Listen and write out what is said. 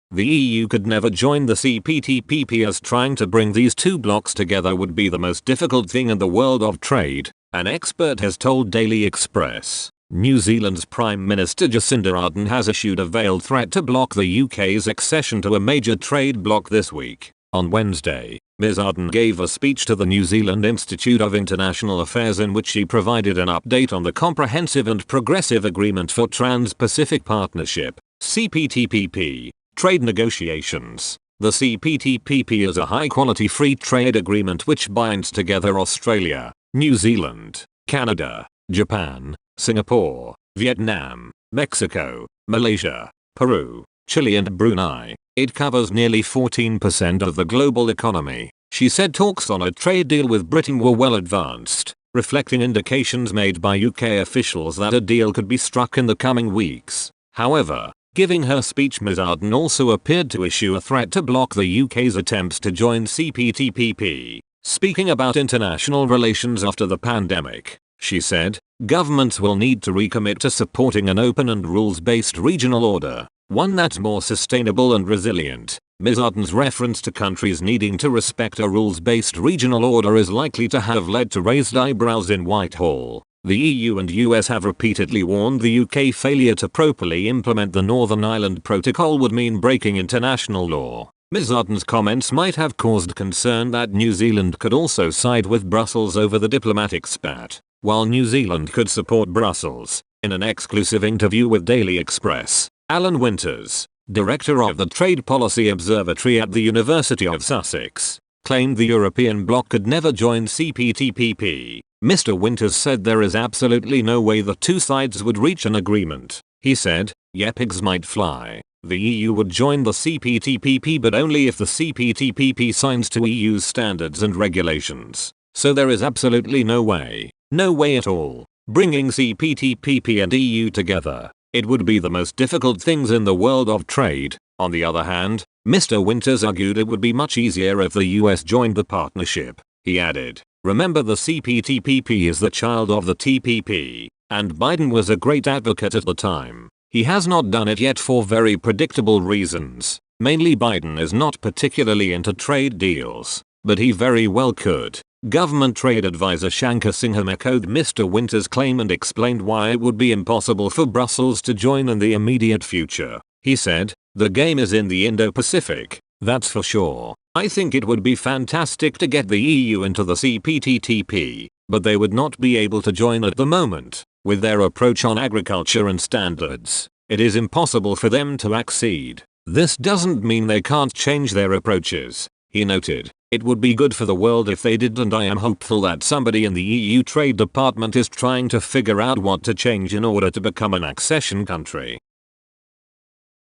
The EU could never join the CPTPP as trying to bring these two blocs together would be the most difficult thing in the world of trade, an expert has told Daily Express. New Zealand's Prime Minister Jacinda Ardern has issued a veiled threat to block the UK's accession to a major trade bloc this week. On Wednesday, Ms. Ardern gave a speech to the New Zealand Institute of International Affairs in which she provided an update on the Comprehensive and Progressive Agreement for Trans-Pacific Partnership, CPTPP, trade negotiations. The CPTPP is a high-quality free trade agreement which binds together Australia, New Zealand, Canada, Japan, Singapore, Vietnam, Mexico, Malaysia, Peru, Chile and Brunei. It covers nearly 14% of the global economy. She said talks on a trade deal with Britain were well advanced, reflecting indications made by UK officials that a deal could be struck in the coming weeks. However, giving her speech, Ms. Ardern also appeared to issue a threat to block the UK's attempts to join CPTPP. Speaking about international relations after the pandemic, she said, governments will need to recommit to supporting an open and rules-based regional order, one that's more sustainable and resilient. Ms. Ardern's reference to countries needing to respect a rules-based regional order is likely to have led to raised eyebrows in Whitehall. The EU and US have repeatedly warned the UK failure to properly implement the Northern Ireland Protocol would mean breaking international law. Ms. Ardern's comments might have caused concern that New Zealand could also side with Brussels over the diplomatic spat, while New Zealand could support Brussels. In an exclusive interview with Daily Express, Alan Winters, director of the Trade Policy Observatory at the University of Sussex, claimed the European bloc could never join CPTPP. Mr. Winters said there is absolutely no way the two sides would reach an agreement. He said, "Yeah, pigs might fly. The EU would join the CPTPP but only if the CPTPP signs to EU's standards and regulations. So there is absolutely no way at all, bringing CPTPP and EU together. It would be the most difficult things in the world of trade." On the other hand, Mr. Winters argued it would be much easier if the US joined the partnership. He added, "Remember, the CPTPP is the child of the TPP, and Biden was a great advocate at the time. He has not done it yet for very predictable reasons. Mainly Biden is not particularly into trade deals, but he very well could." Government trade advisor Shankar Singham echoed Mr. Winters' claim and explained why it would be impossible for Brussels to join in the immediate future. He said, "The game is in the Indo-Pacific, that's for sure. I think it would be fantastic to get the EU into the CPTPP, but they would not be able to join at the moment. With their approach on agriculture and standards, it is impossible for them to accede. This doesn't mean they can't change their approaches," he noted. "It would be good for the world if they did, and I am hopeful that somebody in the EU Trade Department is trying to figure out what to change in order to become an accession country."